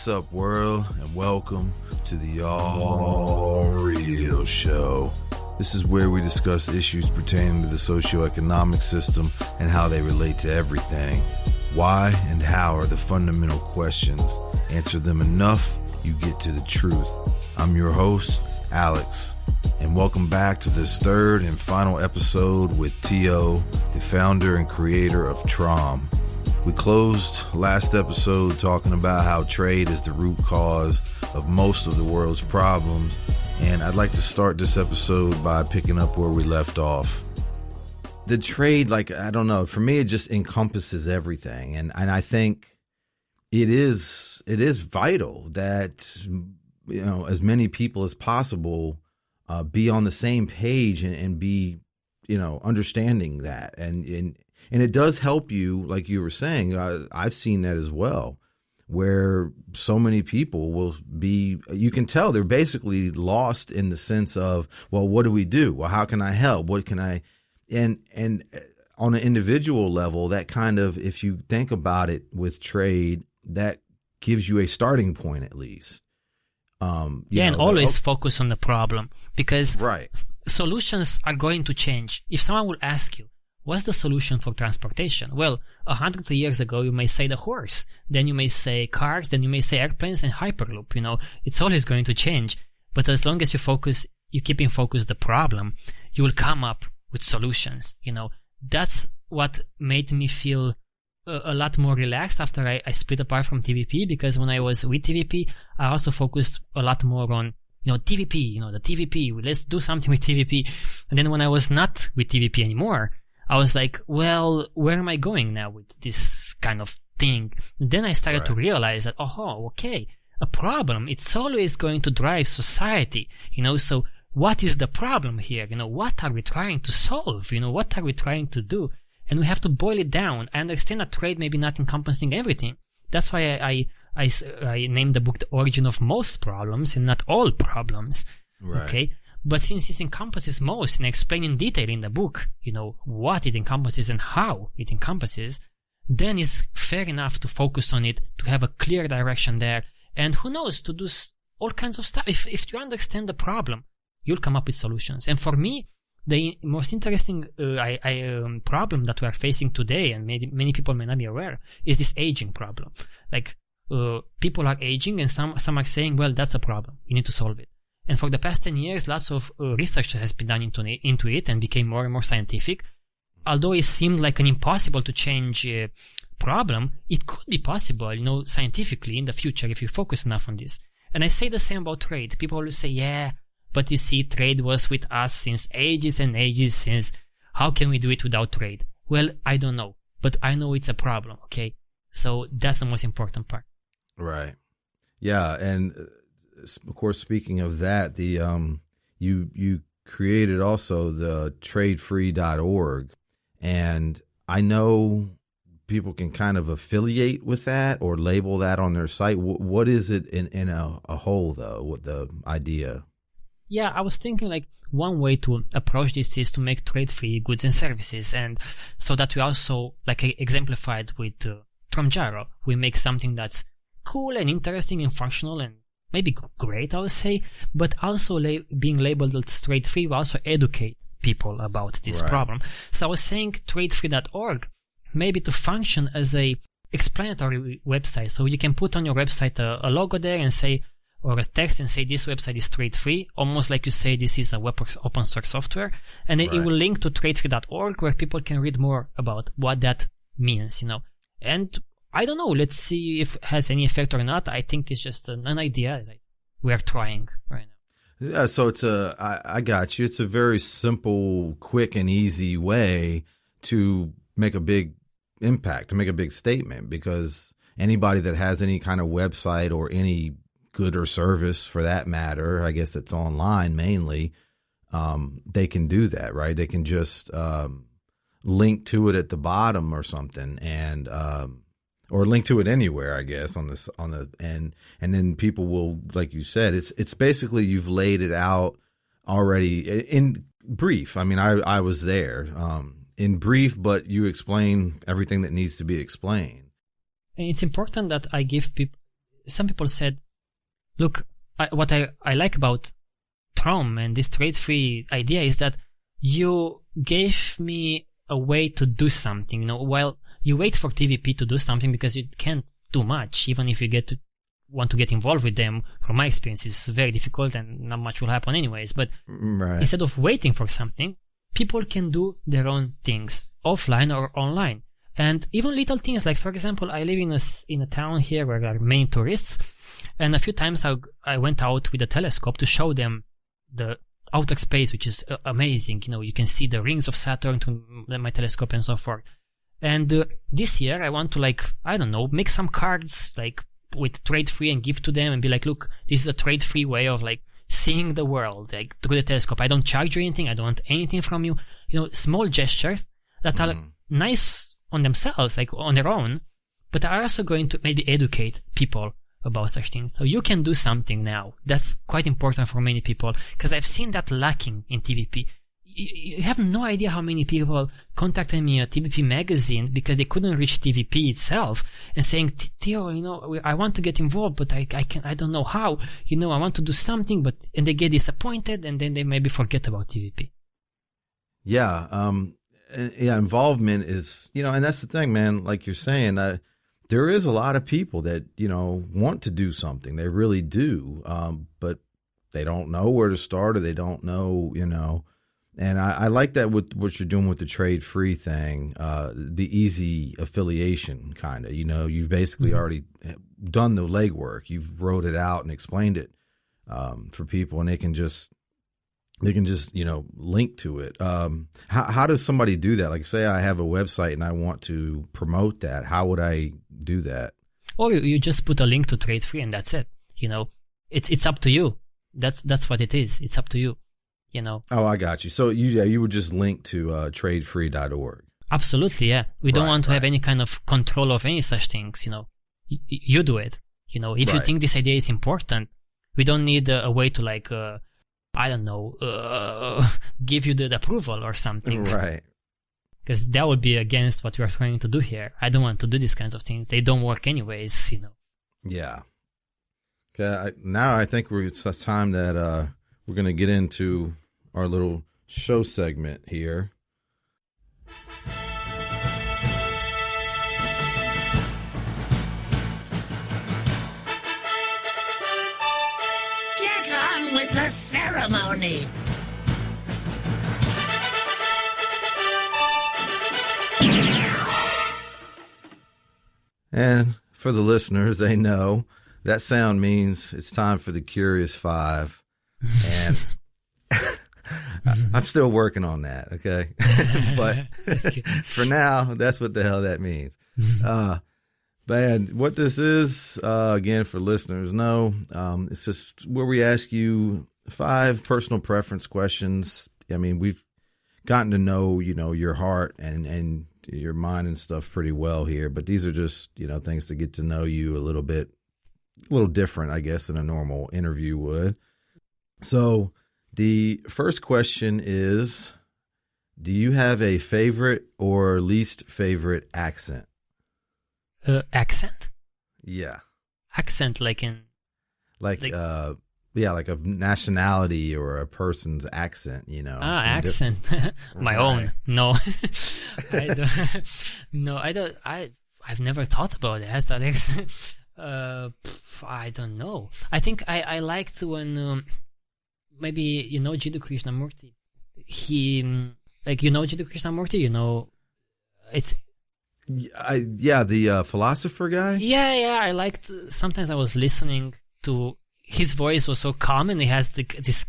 What's up, world, and welcome to the All Real Show. This is where we discuss issues pertaining to the socio-economic system and how they relate to everything. Why and how are the fundamental questions. Answer them enough, you get to the truth. I'm your host, Alex, and welcome back to this third and final episode with T.O., the founder and creator of TROM. We closed last episode talking about how trade is the root cause of most of the world's problems, and I'd like to start this episode by picking up where we left off. The trade, I don't know, for me it just encompasses everything, and I think it is vital that, you know, as many people as possible be on the same page and be, you know, understanding that, and it does help you, like you were saying. I've seen that as well, where so many people will be, you can tell they're basically lost in the sense of, well, what do we do? Well, how can I help? What can I, and on an individual level, that kind of, if you think about it with trade, that gives you a starting point at least. And always focus on the problem, because right. Solutions are going to change. If someone will ask you, what's the solution for transportation? Well, 100 years ago, you may say the horse. Then you may say cars. Then you may say airplanes and Hyperloop. You know, it's always going to change. But as long as you keep in focus the problem, you will come up with solutions. You know, that's what made me feel a lot more relaxed after I split apart from TVP, because when I was with TVP, I also focused a lot more on, you know, TVP, you know, the TVP. Let's do something with TVP. And then when I was not with TVP anymore, I was like, well, where am I going now with this kind of thing? Then I started to realize that, okay, a problem, it's always going to drive society, you know, so what is the problem here? You know, what are we trying to solve? You know, what are we trying to do? And we have to boil it down. I understand that trade may be not encompassing everything. That's why I named the book The Origin of Most Problems and not All Problems. Right. Okay. But since it encompasses most and I explain in detail in the book, you know, what it encompasses and how it encompasses, then it's fair enough to focus on it, to have a clear direction there. And who knows, to do all kinds of stuff. If you understand the problem, you'll come up with solutions. And for me, the most interesting problem that we are facing today, and many people may not be aware, is this aging problem. Like, people are aging, and some are saying, well, that's a problem. You need to solve it. And for the past 10 years, lots of research has been done into it and became more and more scientific. Although it seemed like an impossible to change problem, it could be possible, you know, scientifically in the future if you focus enough on this. And I say the same about trade. People always say, yeah, but you see, trade was with us since ages and ages, since how can we do it without trade? Well, I don't know, but I know it's a problem, okay? So that's the most important part. Right. Yeah, and of course, speaking of that, the you created also the Tradefree.org, and I know people can kind of affiliate with that or label that on their site. What is it in a whole, though? What the idea? Yeah, I was thinking like one way to approach this is to make trade-free goods and services, and so that we also, like I exemplified with TROM, we make something that's cool and interesting and functional and maybe great, I would say, but also being labeled as trade-free, we also educate people about this problem. So I was saying Tradefree.org maybe to function as a explanatory website. So you can put on your website a logo there and say, or a text and say, this website is trade-free, almost like you say this is a open source software, and then it will link to Tradefree.org where people can read more about what that means, you know. And I don't know, let's see if it has any effect or not. I think it's just an idea that we are trying right now. Yeah, so I got you. It's a very simple, quick, and easy way to make a big impact, to make a big statement, because anybody that has any kind of website or any good or service for that matter, I guess it's online mainly, they can do that, right? They can just link to it at the bottom or something, and or link to it anywhere, I guess, on the and then people will, like you said, it's basically you've laid it out already in brief. I mean, I was there in brief, but you explain everything that needs to be explained. And it's important that I give people some people said, look, what I like about TROM and this trade-free idea is that you gave me a way to do something. While you wait for TVP to do something because you can't do much, even if you want to get involved with them. From my experience, it's very difficult and not much will happen anyways. But instead of waiting for something, people can do their own things offline or online. And even little things like, for example, I live in a town here where there are many tourists, and a few times I went out with a telescope to show them the outer space, which is amazing. You can see the rings of Saturn to my telescope and so forth. And this year I want to make some cards with Tradefree and give to them and be like, look, this is a trade-free way of seeing the world through the telescope. I don't charge you anything. I don't want anything from you. Small gestures that are nice on themselves, on their own, but are also going to maybe educate people about such things. So you can do something now. That's quite important for many people, because I've seen that lacking in TVP. You have no idea how many people contacted me at TVP magazine because they couldn't reach TVP itself and saying, Theo, I want to get involved, but I don't know how. I want to do something, and they get disappointed, and then they maybe forget about TVP. Yeah. Involvement is, and that's the thing, man, like you're saying, there is a lot of people that, want to do something. They really do. But they don't know where to start, or they don't know, and I like that with what you're doing with the trade-free thing, the easy affiliation kind of, you've basically already done the legwork. You've wrote it out and explained it, for people, and they can just, link to it. How does somebody do that? Like, say I have a website and I want to promote that. How would I do that? Or you just put a link to Tradefree and that's it. It's up to you. That's what it is. It's up to you. Oh, I got you. So you would just link to tradefree.org. Absolutely, yeah. We don't want to have any kind of control of any such things. You do it. If you think this idea is important, we don't need a way to give you the approval or something. Right. Because that would be against what we're trying to do here. I don't want to do these kinds of things. They don't work anyways, Yeah. Okay. Now I think it's time that we're going to get into our little show segment here. Get on with the ceremony. And for the listeners, they know that sound means it's time for the Curious Five. And I'm still working on that, okay? But for now, that's what the hell that means. But what this is, again, for listeners, it's just where we ask you 5 personal preference questions. I mean, we've gotten to know, your heart and your mind and stuff pretty well here, but these are just, things to get to know you a little different, I guess, than a normal interview would. So the first question is, do you have a favorite or least favorite accent? Accent? Yeah. Accent like like a nationality or a person's accent, accent. My own. No. I don't. I've never thought about it as that accent. I don't know. I think I liked when maybe Jiddu Krishnamurti. He Jiddu Krishnamurti. It's the philosopher guy. Yeah. I liked. Sometimes I was listening to his voice was so calm, and he has this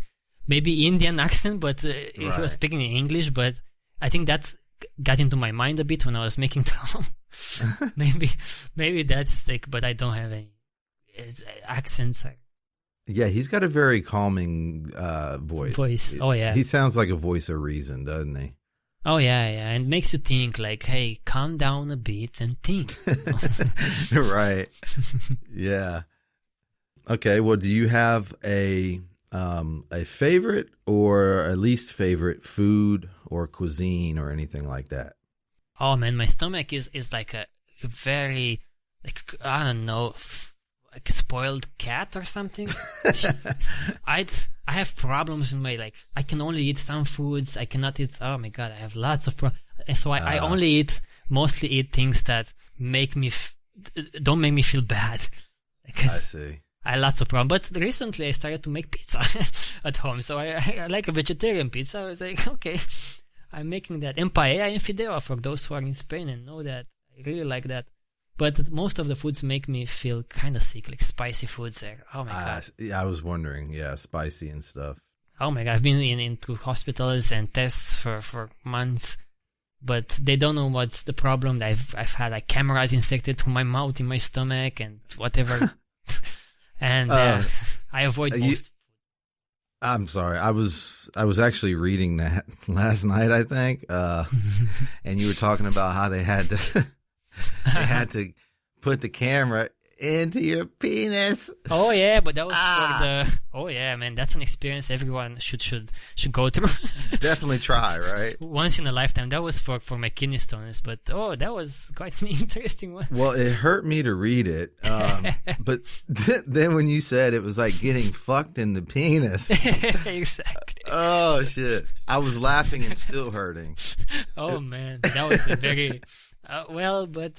maybe Indian accent, but he was speaking in English. But I think that got into my mind a bit when I was making TROM. maybe that's but I don't have any accents. Yeah, he's got a very calming voice. Oh yeah, he sounds like a voice of reason, doesn't he? Oh yeah, and it makes you think hey, calm down a bit and think. Right. Yeah. Okay. Well, do you have a favorite or a least favorite food or cuisine or anything like that? Oh man, my stomach is like a very I don't know. like spoiled cat or something. I have problems in my, I can only eat some foods. I cannot eat, oh my God, I have lots of problems. And so I mostly eat things that don't make me feel bad. I see. I had lots of problems. But recently I started to make pizza at home. So I like a vegetarian pizza. I was like, okay, I'm making that. And paella and fideuà, for those who are in Spain and know that. I really like that. But most of the foods make me feel kind of sick, like spicy foods. Oh my God. I was wondering, spicy and stuff. Oh my God, I've been into hospitals and tests for months, but they don't know what's the problem. I've had like cameras inserted to my mouth, in my stomach, and whatever. And I avoid most. I'm sorry. I was actually reading that last night, I think, and you were talking about how they had to put the camera into your penis. Oh yeah, but that was for the. Oh yeah, man, that's an experience everyone should go through. Definitely try, right? Once in a lifetime. That was for my kidney stones, but that was quite an interesting one. Well, it hurt me to read it, but then when you said it was like getting fucked in the penis, exactly. Oh shit! I was laughing and still hurting. Oh man, that was a very but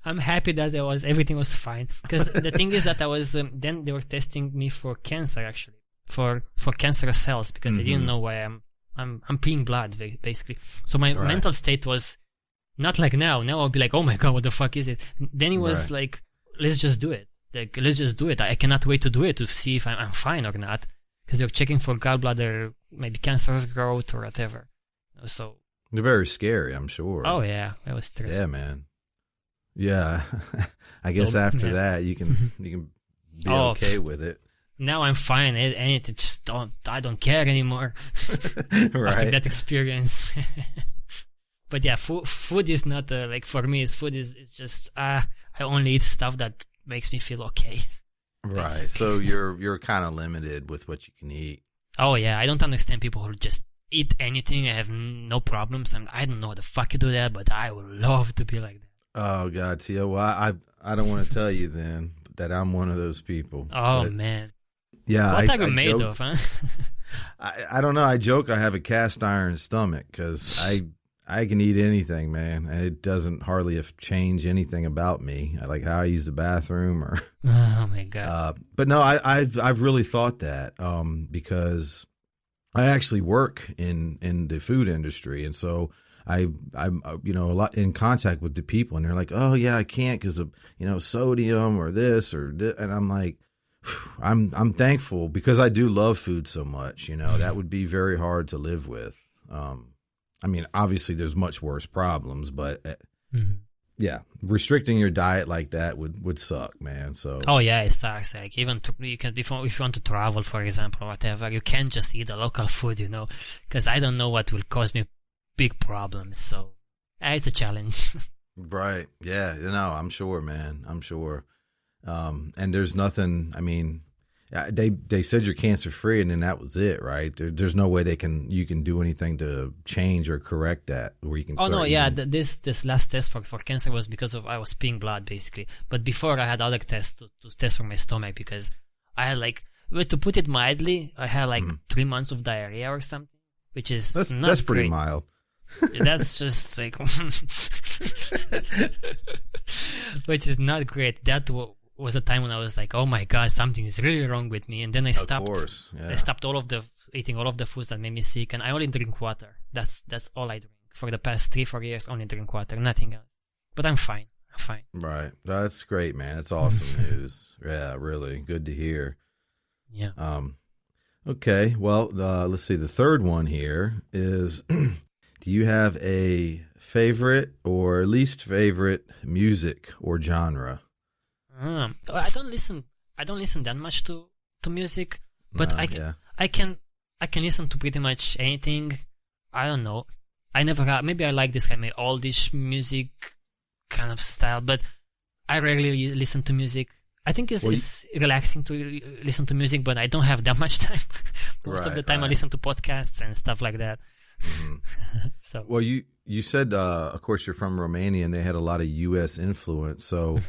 I'm happy that everything was fine, because the thing is that I was then they were testing me for cancer, actually, for cancerous cells, because they didn't know why I'm peeing blood basically. So my mental state was not like now. Now I'll be like, oh my God, what the fuck is it? Then it was like, let's just do it. Like, let's just do it. I cannot wait to do it to see if I'm fine or not, because they're checking for gallbladder, maybe cancerous growth or whatever. So they're very scary, I'm sure. Oh yeah, that was stressful. Yeah, man. Yeah, I guess after that you can be okay with it. Now I'm fine, and it just I don't care anymore. Right. After that experience. But yeah, food is not like, for me. Food is just I only eat stuff that makes me feel okay. Right. Basically. So you're kind of limited with what you can eat. Oh yeah, I don't understand people who just eat anything and have no problems. I don't know how the fuck you do that, but I would love to be like that. Oh God, Tio. Well, I don't want to tell you then that I'm one of those people. Oh man. Yeah. What are you made of, huh? I don't know. I joke I have a cast iron stomach because I can eat anything, man, and it doesn't hardly change anything about me, like how I use the bathroom or. Oh my God. But no, I've really thought that because I actually work in the food industry, and so I'm a lot in contact with the people, and they're like, oh yeah, I can't because of sodium or this or this, and I'm like, I'm thankful because I do love food so much. That would be very hard to live with. I mean, obviously there's much worse problems, but yeah, restricting your diet like that would suck, man. So oh yeah, it sucks. Like, even if you want to travel, for example, or whatever, you can't just eat the local food, because I don't know what will cause me big problems. So it's a challenge. Right. Yeah. I'm sure, man. I'm sure. And there's nothing. I mean, they said you're cancer free, and then that was it, right? There's no way you can do anything to change or correct that, where you can. Oh no, yeah. This last test for cancer was because of I was peeing blood basically. But before I had other tests to test for my stomach, because I had to put it mildly, I had 3 months of diarrhea or something, which is that's pretty great. mild. That's just like, which is not great. That was a time when I was like, oh my God, something is really wrong with me. And then I stopped. Of course, yeah. I stopped eating all of the foods that made me sick, and I only drink water. That's all I drink for the past 3-4 years. Only drink water, nothing else. But I'm fine. Right. That's great, man. That's awesome news. Yeah, really good to hear. Yeah. Okay. Well, let's see. The third one here is. Do you have a favorite or least favorite music or genre? I don't listen that much to music, but I can listen to pretty much anything. I don't know. Maybe I like this kind of oldish music kind of style, but I rarely listen to music. I think it's relaxing to listen to music, but I don't have that much time. Most of the time I listen to podcasts and stuff like that. Mm-hmm. So well, you said of course you're from Romania, and they had a lot of U.S. influence. So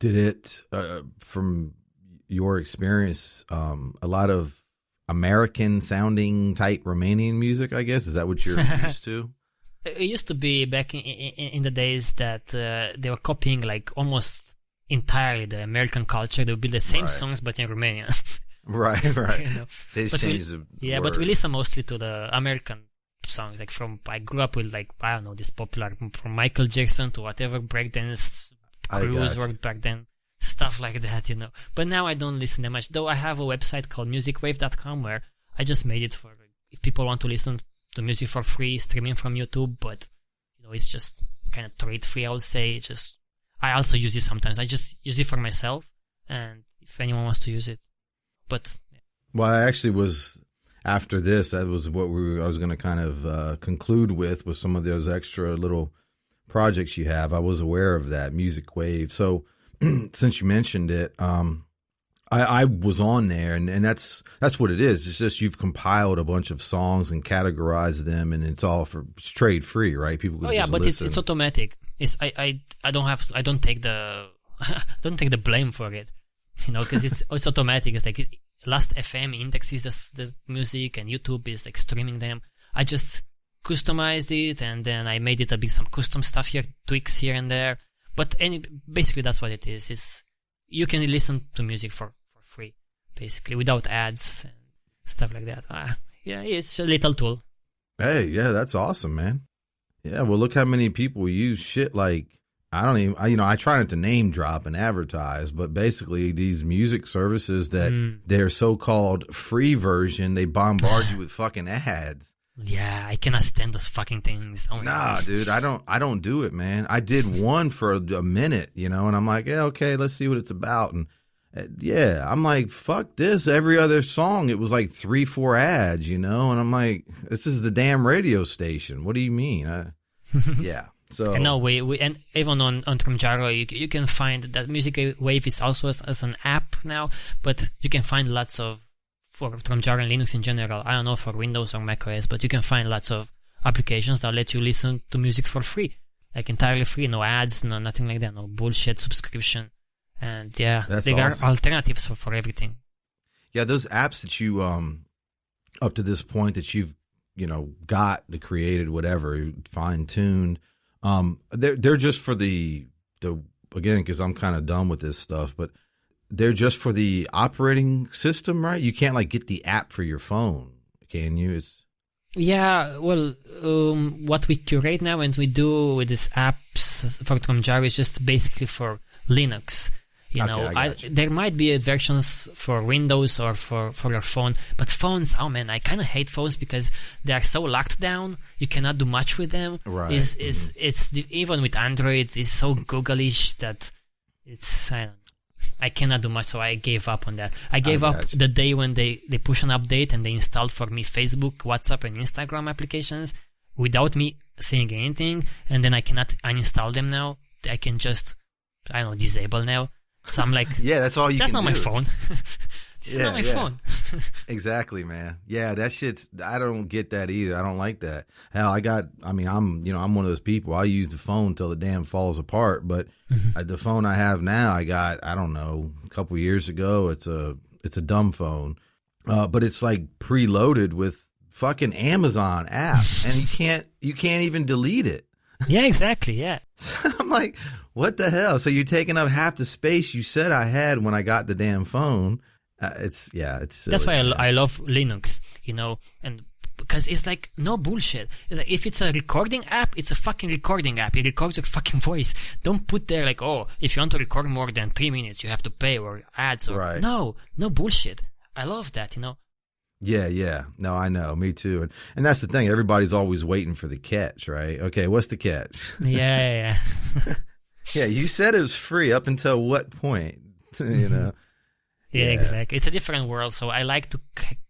Did it, from your experience, a lot of American sounding type Romanian music, I guess? Is that what you're used to? It used to be back in the days that they were copying like almost entirely the American culture. They would be the same songs, but in Romania. Right. You know? They just changed the Yeah, word. but we listen mostly to the American songs. Like I grew up with like, I don't know, this popular from Michael Jackson to whatever breakdance crews worked back then. Stuff like that, you know. But now I don't listen that much. Though I have a website called musicwave.com where I just made it for if people want to listen to music for free, streaming from YouTube. But, you know, it's just kind of Tradefree, I would say. I also use it sometimes. I just use it for myself. And if anyone wants to use it. But. Well, I actually was, after this, that was what I was going to kind of conclude with some of those extra little projects you have. I was aware of that, Musicwave. So, since you mentioned it, I was on there, and that's what it is. It's just you've compiled a bunch of songs and categorized them, and it's all it's trade free, right? People can just listen. It's automatic. I don't take the blame for it, you know, because it's automatic. It's like Last FM indexes the music, and YouTube is like streaming them. I just customized it, and then I made it some custom stuff here, tweaks here and there. But basically, that's what it is. It's you can listen to music for free, basically, without ads and stuff like that. Yeah, it's a little tool. Hey, yeah, that's awesome, man. Yeah, well, look how many people use shit like, I try not to name drop and advertise, but basically these music services that their so-called free version, they bombard you with fucking ads. Yeah, I cannot stand those fucking things. Oh, nah, dude, I don't do it, man. I did one for a minute, you know, and I'm like, yeah, okay, let's see what it's about. And yeah, I'm like, fuck this. Every other song, it was like 3-4 ads, you know, and I'm like, this is the damn radio station. What do you mean? Yeah. So no, we and even on Tramjaro, you can find that Musicwave is also as an app now, but you can find lots of. For Tramjaro and Linux in general, I don't know for Windows or macOS, but you can find lots of applications that let you listen to music for free, like entirely free, no ads, no nothing like that, no bullshit subscription, and yeah, there are alternatives for everything. Yeah, those apps that you up to this point that you've got the created whatever fine tuned, they're just for the again, because I'm kind of done with this stuff, but. They're just for the operating system, right? You can't like get the app for your phone, can you? Yeah, well, what we curate now and we do with these apps for Tramjaro is just basically for Linux. You know, there might be versions for Windows or for your phone, but phones, oh man, I kind of hate phones because they are so locked down. You cannot do much with them. Right. Even with Android, it's so Google-ish that I cannot do much, so I gave up on that. I gave up the day when they push an update and they installed for me Facebook, WhatsApp, and Instagram applications without me saying anything, and then I cannot uninstall them now. I can just, disable now. So I'm like, yeah, that's all you can do. That's not my phone. This is not my phone. Exactly, man. Yeah, that shit's, I don't get that either. I don't like that. Hell, I'm one of those people. I use the phone till the damn falls apart, but the phone I have now, I got, I don't know, a couple years ago, it's a dumb phone. But it's like preloaded with fucking Amazon app and you can't even delete it. Yeah, exactly. Yeah. So I'm like, what the hell? So you're taking up half the space you said I had when I got the damn phone. It's silly. That's why I love Linux, and because it's like no bullshit. It's like if it's a recording app, it's a fucking recording app. It records your fucking voice. Don't put there like, oh, if you want to record more than 3 minutes, you have to pay or ads or right. No bullshit. I love that, Yeah. No, I know. Me too. And that's the thing. Everybody's always waiting for the catch, right? Okay, what's the catch? Yeah. Yeah, you said it was free up until what point? Yeah, exactly. It's a different world, so I like to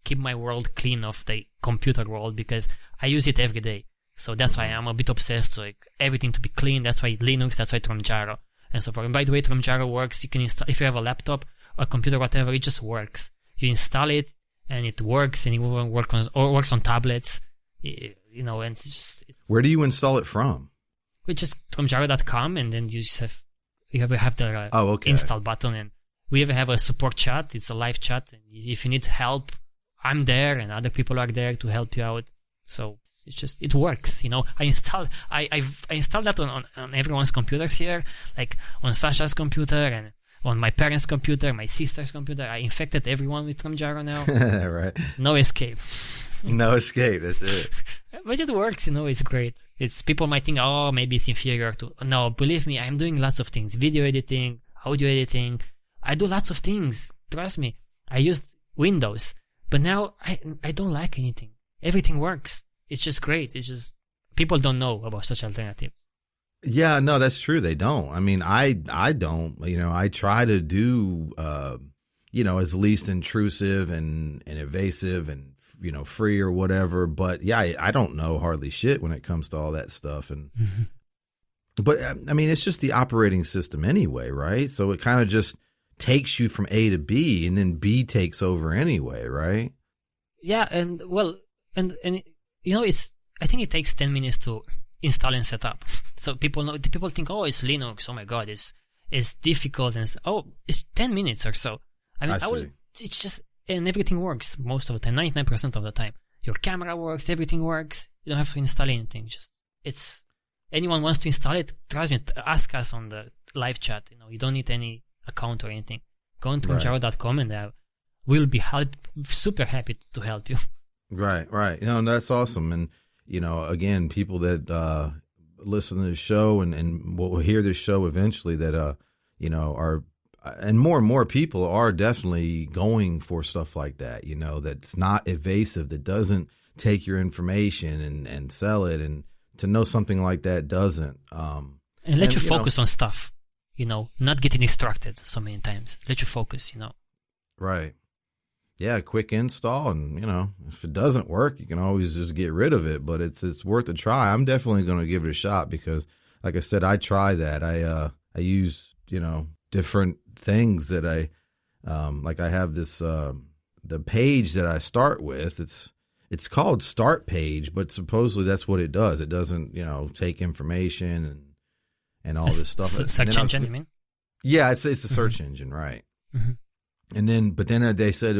keep my world clean of the computer world because I use it every day. So that's why I'm a bit obsessed. So everything to be clean. That's why Linux. That's why Tramjaro and so forth. And by the way, Tramjaro works. You can install if you have a laptop, a computer, whatever. It just works. You install it and it works, and it works on tablets. And it's just. Where do you install it from? It's just Tramjaro.com, and then you just have have the okay. install button, and we even have a support chat. It's a live chat. And if you need help, I'm there, and other people are there to help you out. So it works. I installed that on everyone's computers here, like on Sasha's computer and on my parents' computer, my sister's computer. I infected everyone with Ramjaro now. Right. No escape. No escape. That's it. But it works. It's great. People might think, oh, maybe it's inferior to. No, believe me, I'm doing lots of things: video editing, audio editing. I do lots of things. Trust me. I used Windows, but now I don't like anything. Everything works. It's just great. It's just people don't know about such alternatives. Yeah, no, that's true. They don't. I mean, I don't. I try to do as least intrusive and invasive and free or whatever. But yeah, I don't know hardly shit when it comes to all that stuff. And but I mean, it's just the operating system anyway, right? So it kind of just takes you from A to B, and then B takes over anyway, right? Yeah, and I think it takes 10 minutes to install and set up. So people think, oh, it's Linux. Oh my God, it's difficult, and it's 10 minutes or so. I mean, it's just, and everything works most of the time, 99% of the time. Your camera works, everything works. You don't have to install anything. Anyone wants to install it, trust me, ask us on the live chat. You don't need any account or anything. Go on to Ramjaro.com and we'll be super happy to help you. Right. That's awesome. And again, people that listen to the show and will hear this show eventually that are, and more people are definitely going for stuff like that. That's not evasive, that doesn't take your information and sell it, and to know something like that doesn't. And let you focus on stuff. Not getting distracted so many times. Let you focus. Right. Yeah, quick install, and if it doesn't work, you can always just get rid of it. But it's worth a try. I'm definitely going to give it a shot because, like I said, I try that. I use different things that I like. I have this the page that I start with. It's called Start Page, but supposedly that's what it does. It doesn't take information and all this stuff. Search engine, you mean? Yeah, it's a search engine, right? Mm-hmm. But then they said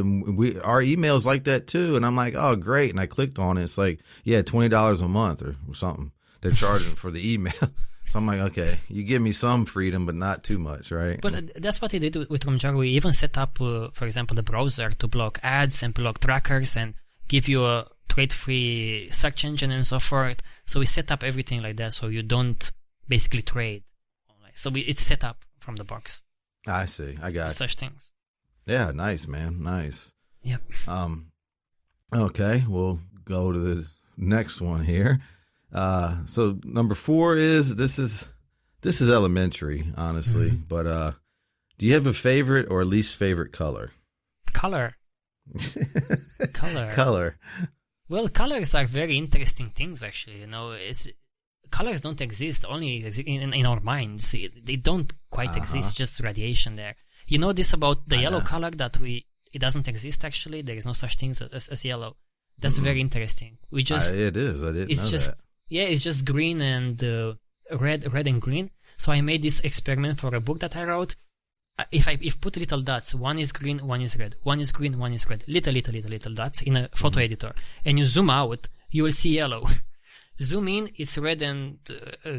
our email's like that too, and I'm like, oh great, and I clicked on it. It's like, yeah, $20 a month or something. They're charging for the email. So I'm like, okay, you give me some freedom, but not too much, right? But that's what they did with Ramjaro. We even set up, for example, the browser to block ads and block trackers and give you a trade-free search engine and so forth. So we set up everything like that, so you don't basically trade. So it's set up from the box. I see. I got such things. Yeah, nice, man. Nice. Yep. Okay, we'll go to the next one here. So number 4 is this is elementary, honestly. Mm-hmm. But do you have a favorite or least favorite color? Color. Well, colors are very interesting things, actually. Colors don't exist only in our minds. They don't quite exist, just radiation there. You know this about the yellow color, that it doesn't exist actually. There is no such thing as yellow. That's very interesting. It is. I didn't know that. Yeah, it's just green and red and green. So I made this experiment for a book that I wrote. If put little dots, one is green, one is red, one is green, one is red, little dots in a photo editor, and you zoom out, you will see yellow. Zoom in, it's red and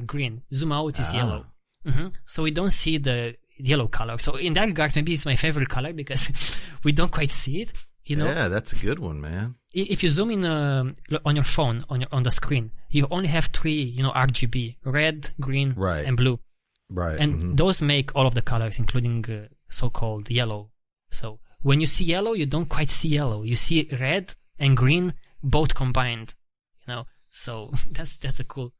green. Zoom out is yellow. Mm-hmm. So we don't see the yellow color. So in that regards, maybe it's my favorite color because we don't quite see it. Yeah, that's a good one, man. If you zoom in on your phone on the screen, you only have 3, RGB: red, green, and blue. Right. And those make all of the colors, including so-called yellow. So when you see yellow, you don't quite see yellow. You see red and green both combined. So that's a cool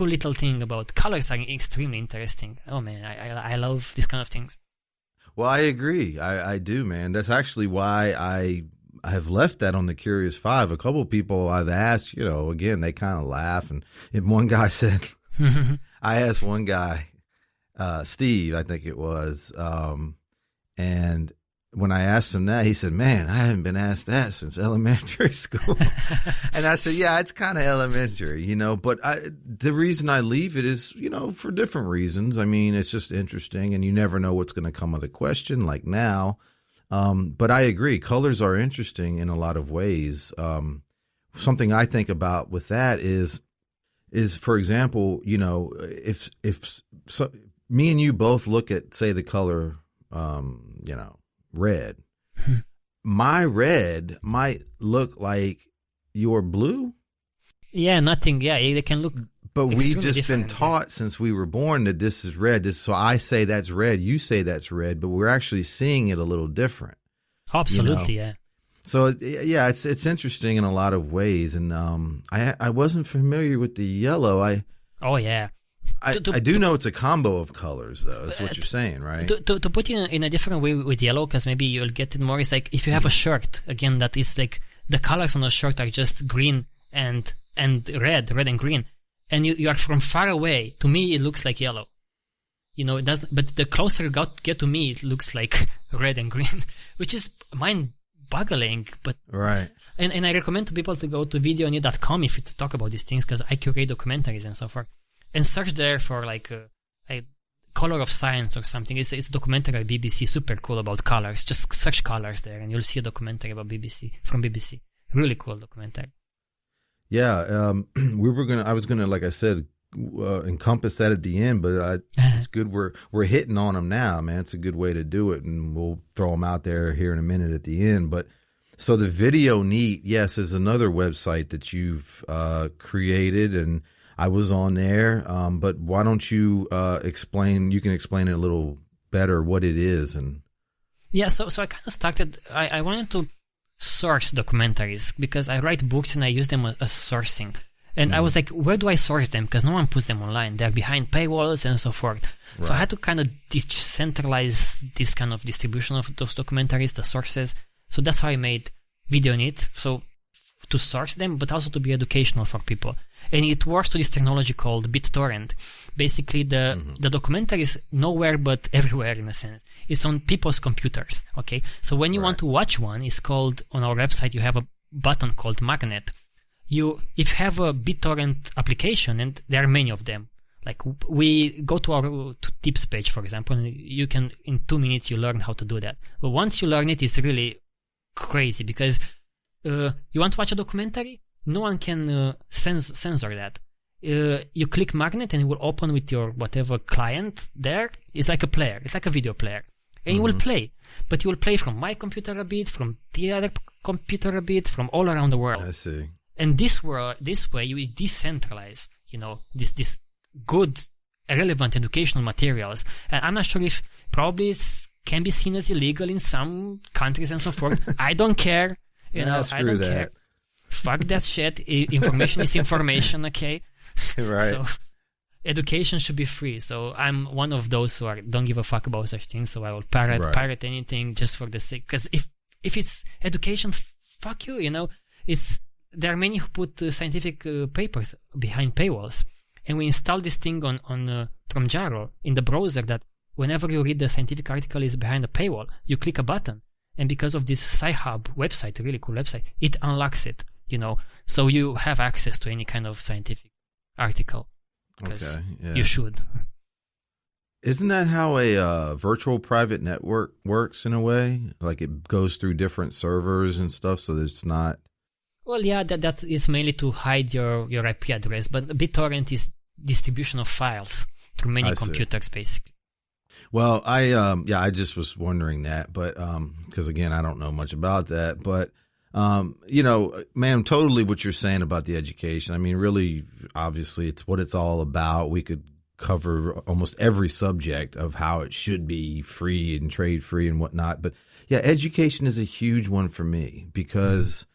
little thing about colors. Are extremely interesting. Oh man, I love these kind of things. Well, I agree. I do, man. That's actually why I have left that on the Curious 5. A couple of people I've asked, again, they kind of laugh. And one guy said, I asked one guy, Steve, I think it was, and when I asked him that, he said, man, I haven't been asked that since elementary school. And I said, yeah, it's kind of elementary, but the reason I leave it is, for different reasons. I mean, it's just interesting, and you never know what's going to come of the question, like now. But I agree. Colors are interesting in a lot of ways. Something I think about with that is, for example, if me and you both look at, say, the color, red, my red might look like your blue. Yeah, nothing. Yeah, they can look. But we've just been different, taught since we were born that this is red. So I say that's red, you say that's red, but we're actually seeing it a little different. Absolutely, yeah. So yeah, it's interesting in a lot of ways, and I wasn't familiar with the yellow. Oh yeah. I do know it's a combo of colors, though. That's what you're saying, right? To put it in a different way with yellow, because maybe you'll get it more, it's like if you have a shirt, again, that is like the colors on the shirt are just green and red and green. And you are from far away. To me, it looks like yellow. It doesn't, but the closer you get to me, it looks like red and green, which is mind-boggling. But right. And I recommend to people to go to videoneat.com if you talk about these things, because I curate documentaries and so forth. And search there for like a Color of Science or something. It's a documentary by BBC, super cool about colors. Just search colors there, and you'll see a documentary about from BBC. Really cool documentary. Yeah, I was gonna, like I said, encompass that at the end, but it's good we're hitting on them now, man. It's a good way to do it, and we'll throw them out there here in a minute at the end. But so the Video Neat, yes, is another website that you've created, and I was on there, but why don't you explain? You can explain it a little better what it is. And yeah, so I kind of started. I wanted to source documentaries because I write books and I use them as sourcing. And I was like, where do I source them? Because no one puts them online. They're behind paywalls and so forth. Right. So I had to kind of decentralize this kind of distribution of those documentaries, the sources. So that's how I made VideoNet. So to source them, but also to be educational for people. And it works to this technology called BitTorrent. Basically, the documentary is nowhere but everywhere in a sense. It's on people's computers, okay? So when you want to watch one, it's called, on our website, you have a button called Magnet. If you have a BitTorrent application, and there are many of them, like we go to our tips page, for example, and you can, in 2 minutes, you learn how to do that. But once you learn it, it's really crazy because you want to watch a documentary? No one can censor that. You click Magnet and it will open with your whatever client there. It's like a player. It's like a video player. And you will play. But you will play from my computer a bit, from the other computer a bit, from all around the world. I see. And this way you will decentralize, this good, relevant educational materials. And I'm not sure if probably it can be seen as illegal in some countries and so forth. I don't care. I don't care. Fuck that shit. Information is information, okay? Right. So education should be free. So I'm one of those who don't give a fuck about such things. So I will pirate anything just for the sake. Because if it's education, fuck you. There are many who put scientific papers behind paywalls, and we install this thing on Tronjaro in the browser that whenever you read the scientific article is behind a paywall, you click a button, and because of this Sci-Hub website, a really cool website, it unlocks it. So you have access to any kind of scientific article. Because you should. Isn't that how a virtual private network works in a way? Like it goes through different servers and stuff, so that it's not. Well, yeah, that is mainly to hide your IP address, but BitTorrent is distribution of files through many computers, basically. Well, I just was wondering that, but because again, I don't know much about that, but. Man, totally what you're saying about the education. I mean, really, obviously, it's what it's all about. We could cover almost every subject of how it should be free and trade free and whatnot. But yeah, education is a huge one for me because,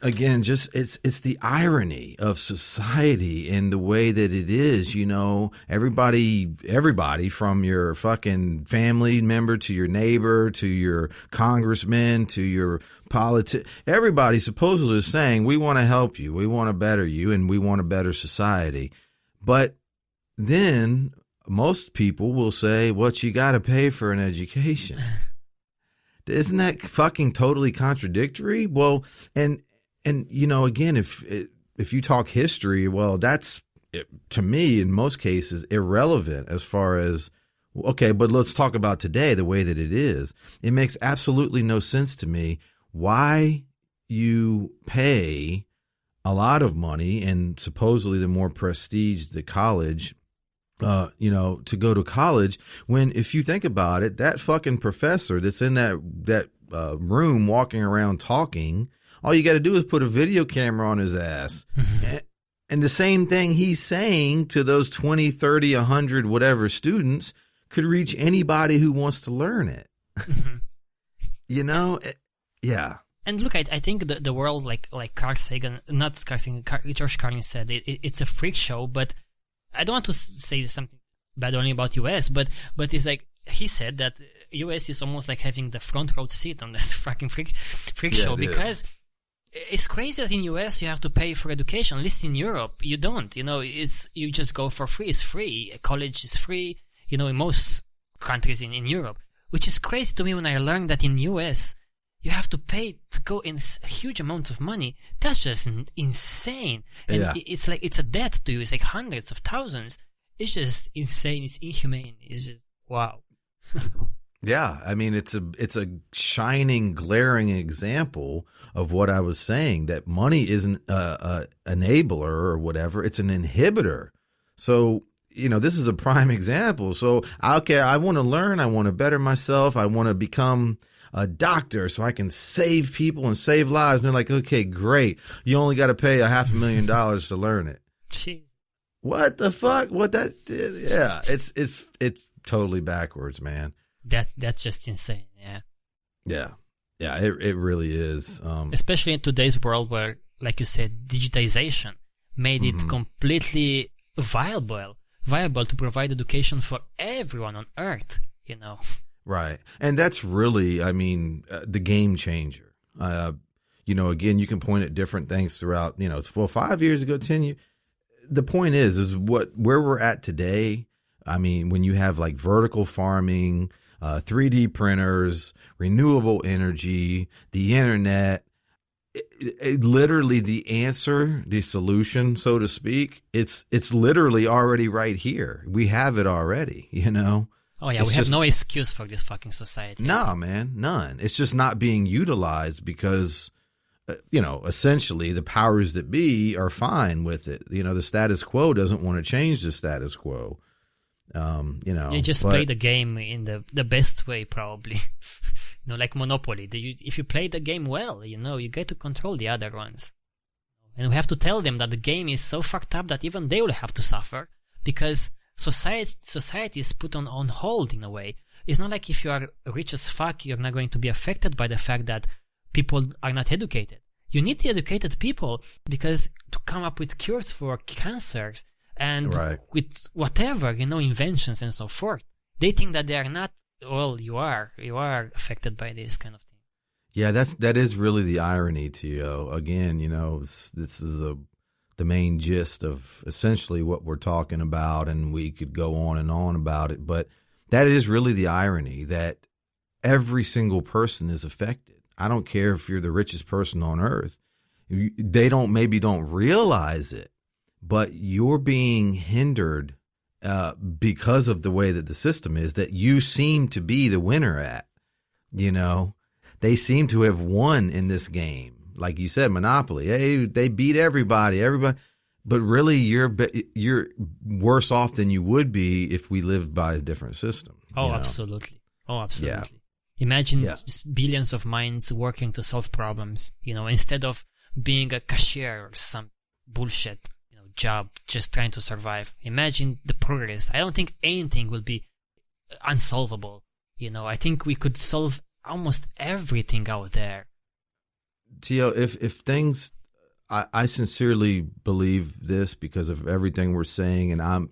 again, just it's the irony of society and the way that it is. Everybody from your fucking family member to your neighbor to your congressman to your everybody supposedly is saying, we want to help you, we want to better you, and we want a better society. But then most people will say, well, you got to pay for an education. Isn't that fucking totally contradictory? Well, and again, if you talk history, well, that's, to me, in most cases, irrelevant as far as, okay, but let's talk about today, the way that it is. It makes absolutely no sense to me why you pay a lot of money and supposedly the more prestige the college, to go to college, when if you think about it, that fucking professor that's in that room walking around talking, all you got to do is put a video camera on his ass. And the same thing he's saying to those 20, 30, 100, whatever students could reach anybody who wants to learn it. Yeah. And look, I think the world, like Carl Sagan, not Carl Sagan, George Carlin said, it's a freak show. But I don't want to say something bad only about US, but it's like he said that US is almost like having the front row seat on this fucking freak show, because it's crazy that in US you have to pay for education. At least in Europe you don't. You just go for free. It's free. College is free. In most countries in Europe, which is crazy to me when I learned that in US you have to pay to go in a huge amount of money. That's just insane. And it's like it's a debt to you. It's like hundreds of thousands. It's just insane. It's inhumane. It's just wow. Yeah, I mean, it's a shining, glaring example of what I was saying, that money isn't a enabler or whatever. It's an inhibitor. So, this is a prime example. So, okay, I want to learn. I want to better myself. I want to become a doctor so I can save people and save lives. And they're like, okay, great. You only got to pay $500,000 to learn it. Jeez. What the fuck? Yeah, it's totally backwards, man. That's just insane. Yeah. It really is. Especially in today's world where, like you said, digitization made it completely viable to provide education for everyone on Earth. Right, and that's really, I mean, the game changer. Again, you can point at different things throughout. 5 years ago, 10 years. The point is where we're at today. I mean, when you have like vertical farming, 3D printers, renewable energy, the internet, it literally the answer, the solution, so to speak, it's literally already right here. We have it already, Oh yeah, we have no excuse for this fucking society. No, man, none. It's just not being utilized because, essentially the powers that be are fine with it. The status quo doesn't want to change the status quo. You just play the game in the best way, probably. Like Monopoly. If you play the game well, you get to control the other ones. And we have to tell them that the game is so fucked up that even they will have to suffer, because society is put on hold in a way. It's not like if you are rich as fuck, you're not going to be affected by the fact that people are not educated. You need the educated people because to come up with cures for cancers and with whatever, inventions and so forth. They think that they are not. Well, you are affected by this kind of thing. Yeah, that is really the irony, Tio. Again, this is the main gist of essentially what we're talking about, and we could go on and on about it, but that is really the irony, that every single person is affected. I don't care if you're the richest person on earth. They maybe don't realize it, but you're being hindered because of the way that the system is, that you seem to be the winner at. They seem to have won in this game. Like you said, Monopoly. Hey, they beat everybody, but really you're worse off than you would be if we lived by a different system. Absolutely. Yeah. Imagine billions of minds working to solve problems, instead of being a cashier or some bullshit, job, just trying to survive. Imagine the progress. I don't think anything will be unsolvable. I think we could solve almost everything out there. Tio, if things, I sincerely believe this because of everything we're saying, and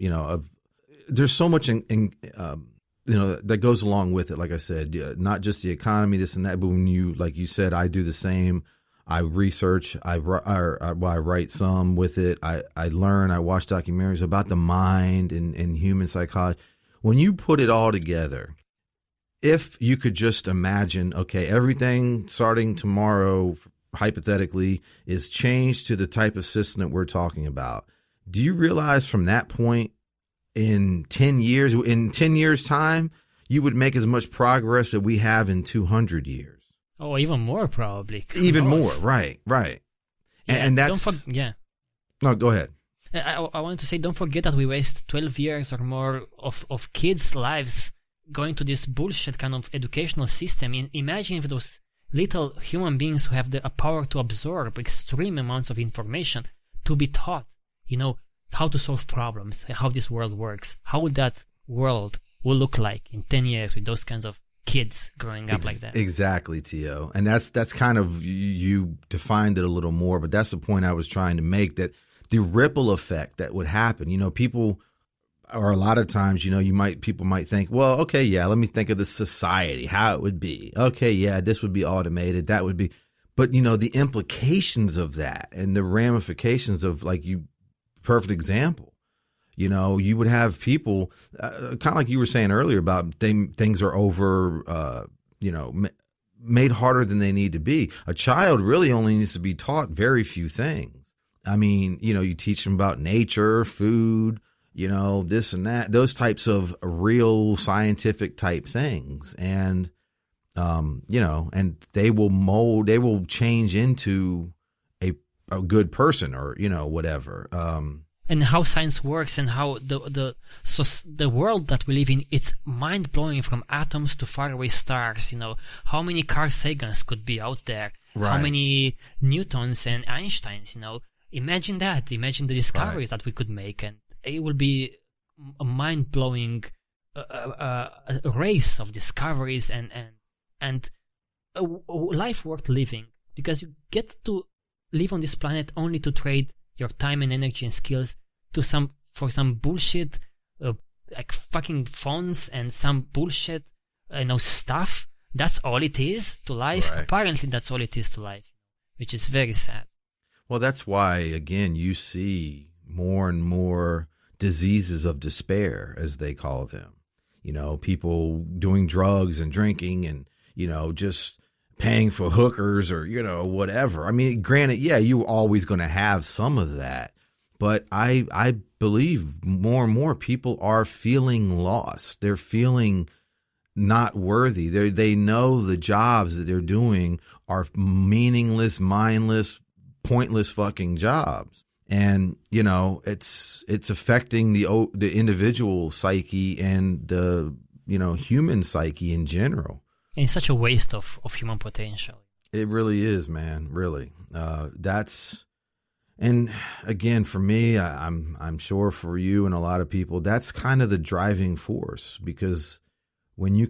there's so much that goes along with it. Like I said, not just the economy, this and that, but when like you said, I do the same. I research, I write some with it. I learn, I watch documentaries about the mind and human psychology. When you put it all together, if you could just imagine, okay, everything starting tomorrow, hypothetically, is changed to the type of system that we're talking about. Do you realize from that point in 10 years time, you would make as much progress that we have in 200 years? Oh, even more probably. Even more, right. Yeah, and that's... No, go ahead. I want to say, don't forget that we waste 12 years or more of kids' lives going to this bullshit kind of educational system. Imagine if those little human beings who have the power to absorb extreme amounts of information to be taught, how to solve problems, how this world works. How would that world will look like in 10 years with those kinds of kids growing up like that? Exactly, Tio. And that's kind of, you defined it a little more, but that's the point I was trying to make, that the ripple effect that would happen. People, or a lot of times, people might think, well, okay, yeah, let me think of the society, how it would be. Okay, yeah, this would be automated, that would be. But, the implications of that and the ramifications of, perfect example, you would have people, kind of like you were saying earlier about things are over, made harder than they need to be. A child really only needs to be taught very few things. I mean, you teach them about nature, food, this and that, those types of real scientific type things. And, and they will change into a good person, or, whatever. And how science works, and how the world that we live in, it's mind blowing, from atoms to faraway stars. How many Carl Sagans could be out there? Right. How many Newtons and Einsteins? Imagine that. Imagine the discoveries that we could make, and it will be a mind blowing race of discoveries and a life worth living, because you get to live on this planet only to trade your time and energy and skills for some bullshit, like fucking phones and some bullshit, stuff. That's all it is to life. Right. Apparently, that's all it is to life, which is very sad. Well, that's why, again, you see more and more diseases of despair, as they call them. People doing drugs and drinking and, just paying for hookers or, whatever. I mean, granted, yeah, you're always going to have some of that. But I believe more and more people are feeling lost. They're feeling not worthy. They know the jobs that they're doing are meaningless, mindless, pointless fucking jobs. And, it's affecting the individual psyche and the, human psyche in general. And it's such a waste of human potential. It really is, man. Really. And again, for me, I'm sure for you and a lot of people, that's kind of the driving force, because when you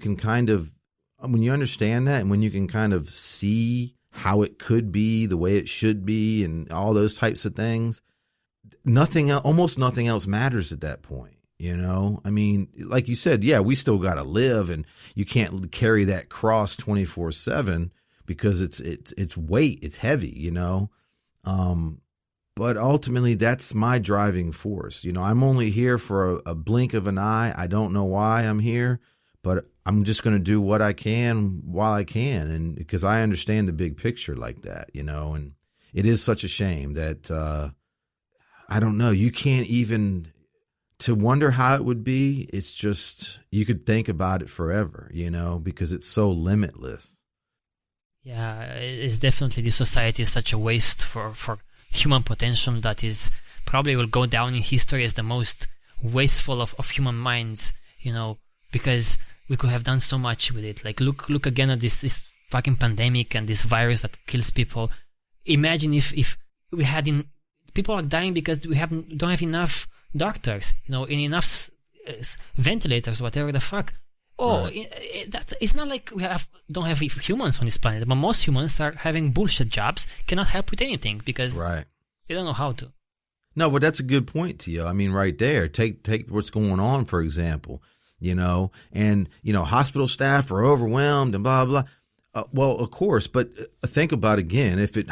understand that, and when you can kind of see how it could be, the way it should be, and all those types of things, almost nothing else matters at that point. I mean, like you said, yeah, we still got to live, and you can't carry that cross 24/7 because it's weight, it's heavy, but ultimately that's my driving force. I'm only here for a blink of an eye. I don't know why I'm here, but I'm just going to do what I can while I can. And because I understand the big picture like that, and it is such a shame that, I don't know, you can't even, to wonder how it would be. It's just, you could think about it forever, because it's so limitless. Yeah, it's definitely, this society is such a waste for human potential that is probably will go down in history as the most wasteful of human minds, because we could have done so much with it. Like, look again at this fucking pandemic and this virus that kills people. Imagine if we had people are dying because we don't have enough doctors, enough ventilators, whatever the fuck. Oh, right. It's not like we don't have humans on this planet, but most humans are having bullshit jobs, cannot help with anything because they don't know how to. No, but that's a good point, Tio. I mean, right there. Take what's going on, for example, and, hospital staff are overwhelmed and blah, blah. Well, of course, but think about again, if it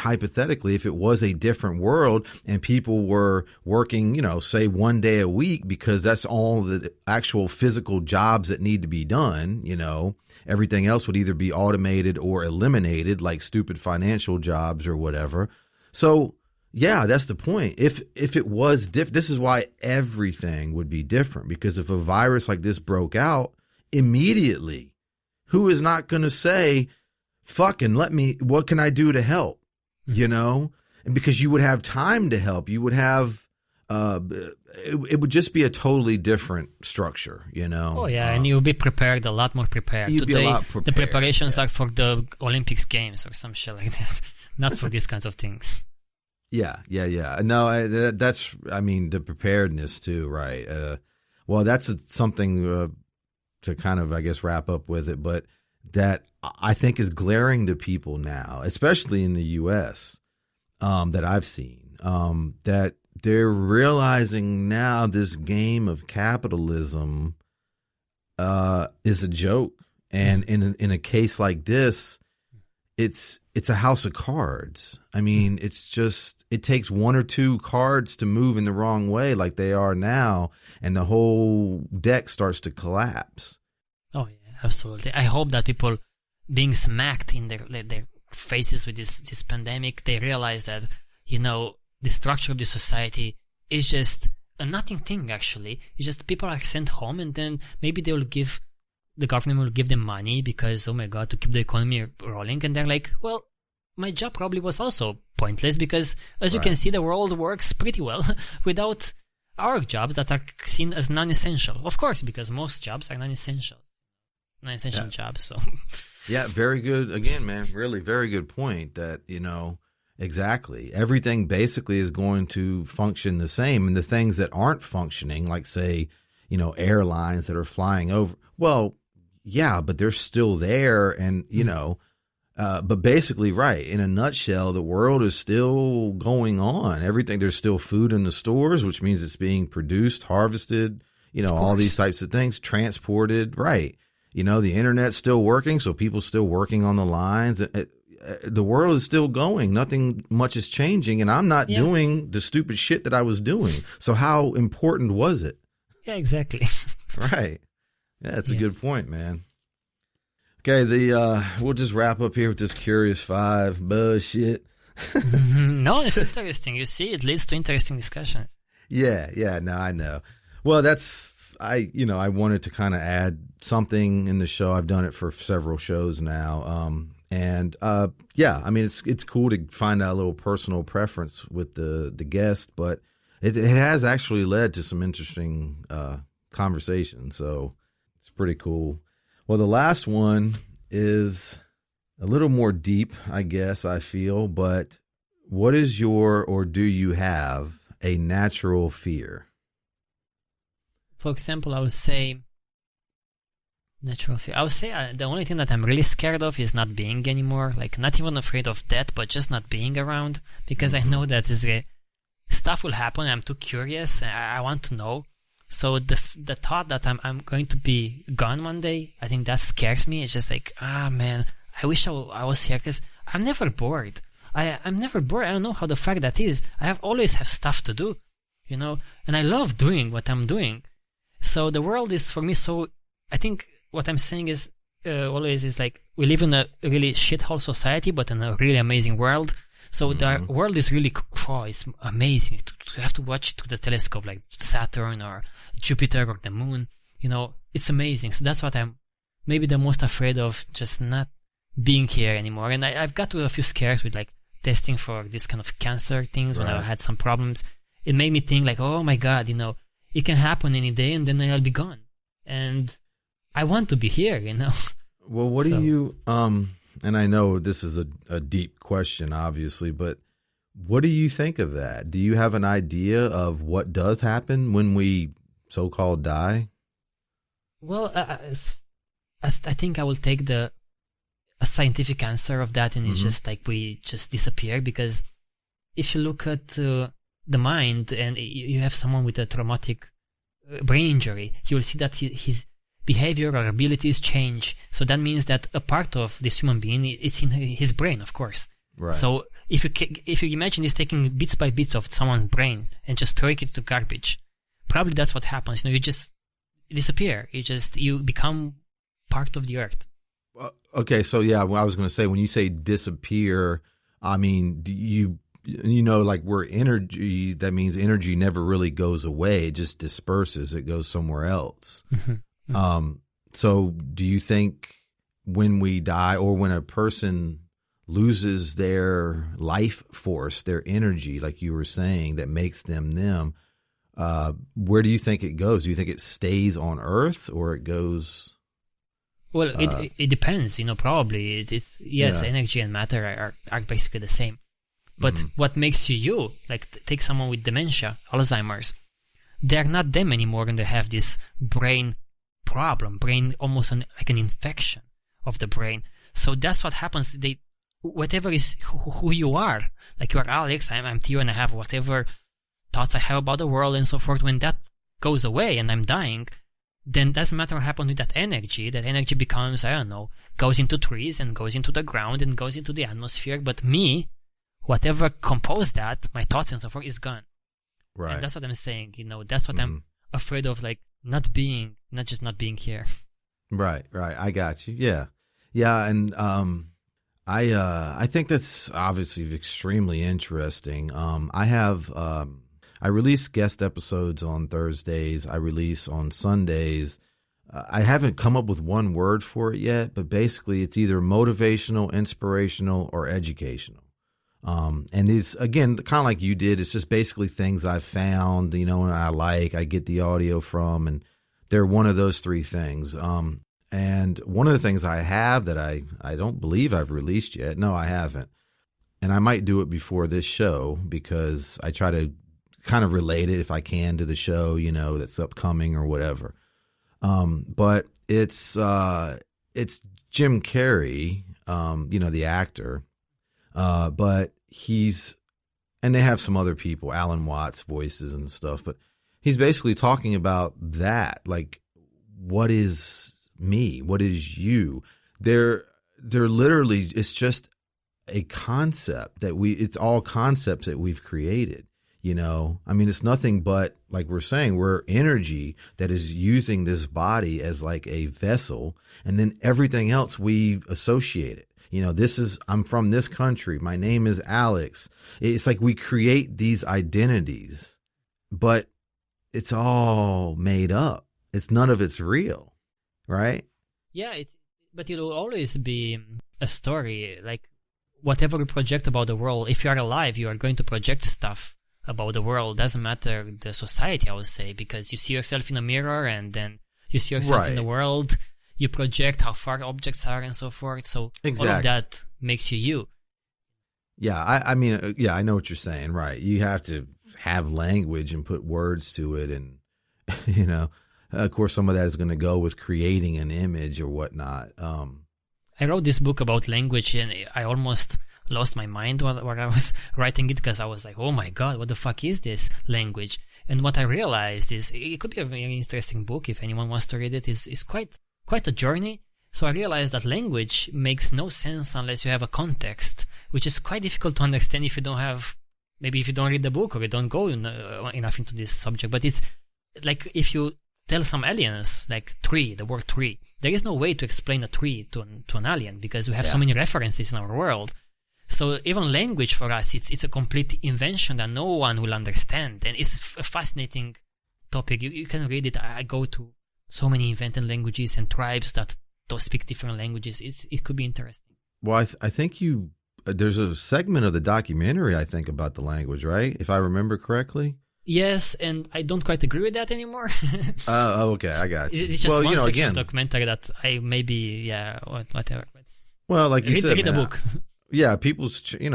was a different world and people were working, say 1 day a week because that's all the actual physical jobs that need to be done, everything else would either be automated or eliminated, like stupid financial jobs or whatever. So yeah, that's the point. If it was this is why everything would be different, because if a virus like this broke out immediately, who is not going to say, fucking what can I do to help? And because you would have time to help, you would have, it would just be a totally different structure, Oh yeah. And you'll be prepared, a lot more prepared. You'd Today, be a lot prepared, the preparations are for the Olympics games or some shit like that, not for these kinds of things. Yeah. No, that's, the preparedness too, right? Well, that's something to kind of, I guess, wrap up with it, but that I think is glaring to people now, especially in the U.S., that I've seen, that they're realizing now this game of capitalism is a joke. And in a case like this, it's a house of cards. It's just, it takes one or two cards to move in the wrong way like they are now, and the whole deck starts to collapse. Oh, yeah, absolutely. I hope that people being smacked in their faces with this pandemic, they realize that, the structure of the society is just a nothing thing, actually. It's just people are sent home, and then maybe the government will give them money because, oh my God, to keep the economy rolling. And they're like, well, my job probably was also pointless because, as you can see, the world works pretty well without our jobs that are seen as non-essential. Of course, because most jobs are non-essential jobs. So, yeah, very good. Again, man, really very good point that, exactly. Everything basically is going to function the same. And the things that aren't functioning, like say, airlines that are flying over, well, yeah, but they're still there. And, but basically, right, in a nutshell, the world is still going on. Everything, there's still food in the stores, which means it's being produced, harvested, all these types of things, transported, right. The internet's still working, so people still working on the lines. The world is still going. Nothing much is changing, and I'm not doing the stupid shit that I was doing. So how important was it? Yeah, exactly. Right. Yeah, that's a good point, man. Okay, we'll just wrap up here with this Curious 5 bullshit. No, it's interesting. You see, it leads to interesting discussions. Yeah, no, I know. Well, I wanted to kind of add something in the show. I've done it for several shows now. It's cool to find out a little personal preference with the guest, but it has actually led to some interesting conversation. So it's pretty cool. Well, the last one is a little more deep, I guess, I feel, but what is or do you have a natural fear? For example, I would say natural fear. I would say the only thing that I'm really scared of is not being anymore. Like, not even afraid of death, but just not being around, because I know that stuff will happen. I'm too curious. I want to know. So the thought that I'm going to be gone one day, I think that scares me. It's just like, man, I wish I was here, because I'm never bored. I'm never bored. I don't know how the fuck that is. I always have stuff to do, and I love doing what I'm doing. So the world is for me so. I think what I'm saying is always is like, we live in a really shithole society, but in a really amazing world. So the world is really it's amazing. You have to watch it through the telescope, like Saturn or Jupiter or the moon. It's amazing. So that's what I'm maybe the most afraid of, just not being here anymore. And I've got to a few scares with like testing for this kind of cancer things when I had some problems. It made me think like, oh my God, it can happen any day and then I'll be gone. And I want to be here, Well, what do you, and I know this is a deep question, obviously, but what do you think of that? Do you have an idea of what does happen when we so-called die? Well, I think I will take a scientific answer of that, and it's just like we just disappear, because if you look at the mind and you have someone with a traumatic brain injury, you will see that behavior or abilities change. So that means that a part of this human being, it's in his brain, of course. Right. So if you imagine this taking bits by bits of someone's brain and just throwing it to garbage, probably that's what happens. You just disappear. You become part of the earth. Okay, so yeah, what I was going to say, when you say disappear, I mean, do you like we're energy, that means energy never really goes away. It just disperses. It goes somewhere else. Mm-hmm. Mm-hmm. So do you think when we die, or when a person loses their life force, their energy, like you were saying, that makes them, where do you think it goes? Do you think it stays on Earth, or it goes? Well, it depends, probably. It's energy and matter are basically the same. But what makes you, like take someone with dementia, Alzheimer's, they're not them anymore, and they have this brain problem, almost like an infection of the brain. So that's what happens. Whatever is who you are, like you are Alex, I'm Theo, and I have whatever thoughts I have about the world and so forth. When that goes away and I'm dying, then it doesn't matter what happened with that energy. That energy becomes, I don't know, goes into trees and goes into the ground and goes into the atmosphere. But me, whatever composed that, my thoughts and so forth, is gone. Right. And that's what I'm saying. That's what I'm afraid of, like not just not being here. Right. I got you. Yeah. And I think that's obviously extremely interesting. I release guest episodes on Thursdays. I release on Sundays. I haven't come up with one word for it yet, but basically it's either motivational, inspirational, or educational. And these, again, kind of like you did, it's just basically things I've found, and I get the audio from, and they're one of those three things. And one of the things I have that I don't believe I've released yet. No, I haven't. And I might do it before this show, because I try to kind of relate it if I can to the show, that's upcoming or whatever. But it's Jim Carrey, the actor. But and they have some other people, Alan Watts voices and stuff, but he's basically talking about that. Like, what is me? What is you? They're literally, it's just a concept it's all concepts that we've created. I mean, it's nothing but, like we're saying, we're energy that is using this body as like a vessel, and then everything else we associate it. I'm from this country. My name is Alex. It's like we create these identities, but it's all made up. None of it's real, right? Yeah, but it'll always be a story. Like whatever we project about the world, if you are alive, you are going to project stuff about the world. Doesn't matter the society, I would say, because you see yourself in a mirror and then you see yourself in the world. You project how far objects are and so forth. So all of that makes you. Yeah, I mean, I know what you're saying, right? You have to have language and put words to it, and of course, some of that is going to go with creating an image or whatnot. I wrote this book about language, and I almost lost my mind while I was writing it, because I was like, oh my God, what the fuck is this language? And what I realized is it could be a very interesting book if anyone wants to read it. It's quite a journey. So I realized that language makes no sense unless you have a context, which is quite difficult to understand if you don't read the book or you don't go enough into this subject. But it's like if you tell some aliens, like tree, the word tree, there is no way to explain a tree to an alien, because we have so many references in our world. So even language for us, it's a complete invention that no one will understand. And it's a fascinating topic. You can read it. I go to so many invented languages and tribes that speak different languages. It could be interesting. Well, I think there's a segment of the documentary, I think, about the language, right? If I remember correctly. Yes, and I don't quite agree with that anymore. Okay, I got you. It's just one section of documentary that I whatever. Well, like you said, read the book. Yeah,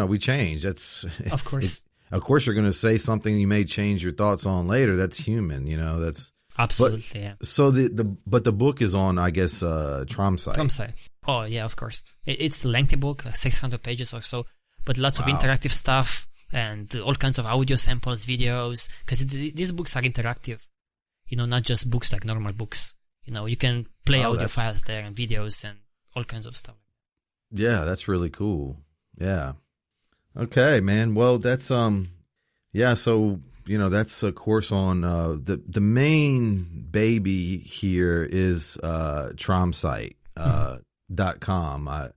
we change. That's of course. Of course, you're going to say something you may change your thoughts on later. That's human, that's absolutely. Yeah. So the book is on, I guess, TROM site. TROM site. Oh yeah, of course. It's a lengthy book, 600 pages or so, but lots of interactive stuff and all kinds of audio samples, videos, because these books are interactive. Not just books like normal books. You can play audio that's- files there and videos and all kinds of stuff. Yeah, that's really cool. Yeah. Okay, man. Well, that's yeah, so that's a course on the main baby here is TROM site .com.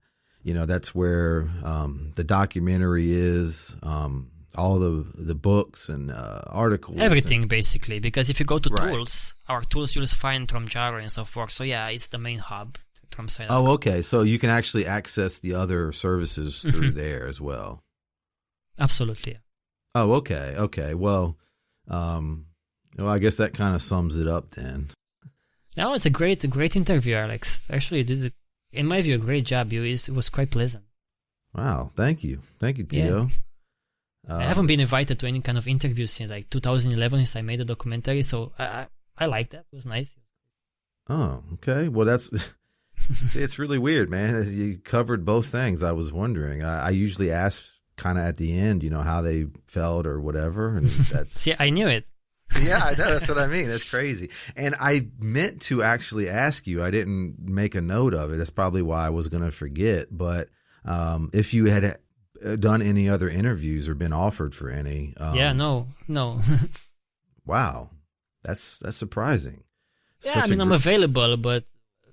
That's where the documentary is, all the books and articles. Everything basically, because if you go to Right. tools, our tools you'll find TROM Jar and so forth. So yeah, it's the main hub. TROM site. Oh, okay. So you can actually access the other services through there as well. Absolutely. Oh, okay. Okay. Well, I guess that kind of sums it up then. No, it's a great interview, Alex. Actually, you did, in my view, a great job. It was quite pleasant. Wow. Thank you. Thank you, Tio. I haven't been invited to any kind of interview since like 2011 since I made a documentary, so I like that. It was nice. Oh, okay. Well, it's really weird, man. As you covered both things, I was wondering. I usually ask kind of at the end, how they felt or whatever. And that's See, I knew it. yeah, I know. That's what I mean. That's crazy. And I meant to actually ask you. I didn't make a note of it. That's probably why I was going to forget. But if you had done any other interviews or been offered for any. Yeah, no. Wow. That's surprising. Yeah, I'm available, but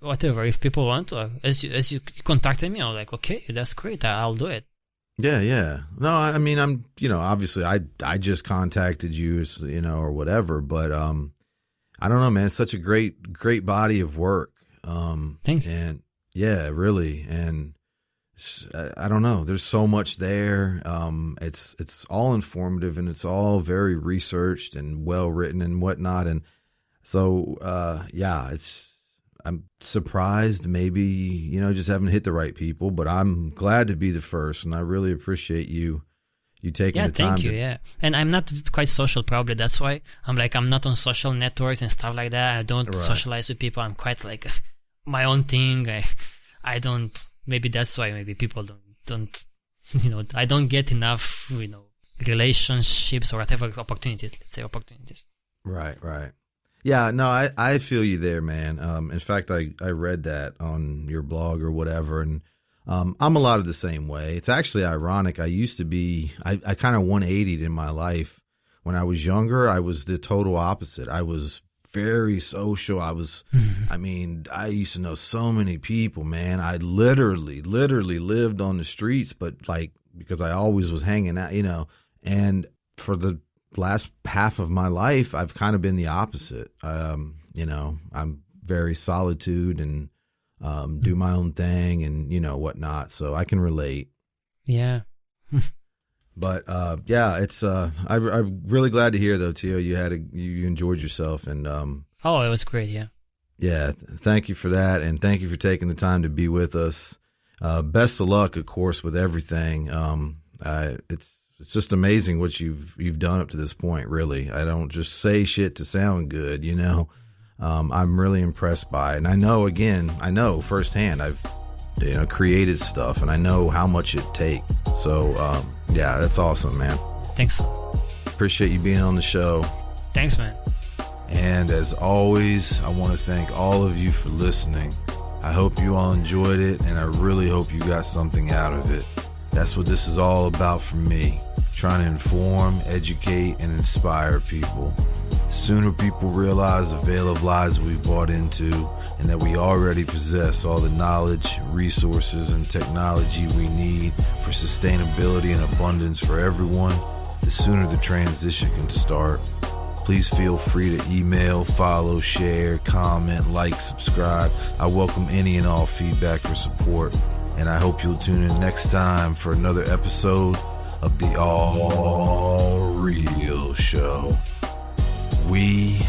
whatever. If people want to, as you contacted me, I was like, okay, that's great. I'll do it. Yeah. No, I mean, I'm, obviously I just contacted you, or whatever, but, I don't know, man, it's such a great body of work. Thank you. And yeah, really. And I don't know, there's so much there. It's all informative and it's all very researched and well written and whatnot. And so, yeah, I'm surprised maybe, just haven't hit the right people, but I'm glad to be the first, and I really appreciate you taking the time. Yeah, thank you, yeah. And I'm not quite social, probably. That's why I'm not on social networks and stuff like that. I don't socialize with people. I'm quite like my own thing. I don't, maybe that's why maybe people don't I don't get enough, relationships or whatever opportunities, let's say opportunities. Right. Yeah, no, I feel you there, man. In fact, I read that on your blog or whatever, and I'm a lot of the same way. It's actually ironic. I used to be, I kind of 180'd in my life. When I was younger, I was the total opposite. I was very social. I used to know so many people, man. I literally lived on the streets, but because I always was hanging out, and for the last half of my life, I've kind of been the opposite. I'm very solitude and do my own thing and whatnot. So I can relate. Yeah. But yeah, it's I'm really glad to hear though, Tio, you enjoyed yourself and oh, it was great. Yeah. Yeah, thank you for that, and thank you for taking the time to be with us. Best of luck, of course, with everything. It's just amazing what you've done up to this point, really. I don't just say shit to sound good, I'm really impressed by it. And I know firsthand, I've created stuff and I know how much it takes. So yeah, that's awesome, man. Thanks. Appreciate you being on the show. Thanks, man. And as always, I want to thank all of you for listening. I hope you all enjoyed it, and I really hope you got something out of it. That's what this is all about for me, trying to inform, educate, and inspire people. The sooner people realize the veil of lies we've bought into and that we already possess all the knowledge, resources, and technology we need for sustainability and abundance for everyone, the sooner the transition can start. Please feel free to email, follow, share, comment, like, subscribe. I welcome any and all feedback or support. And I hope you'll tune in next time for another episode of the All Real Show. We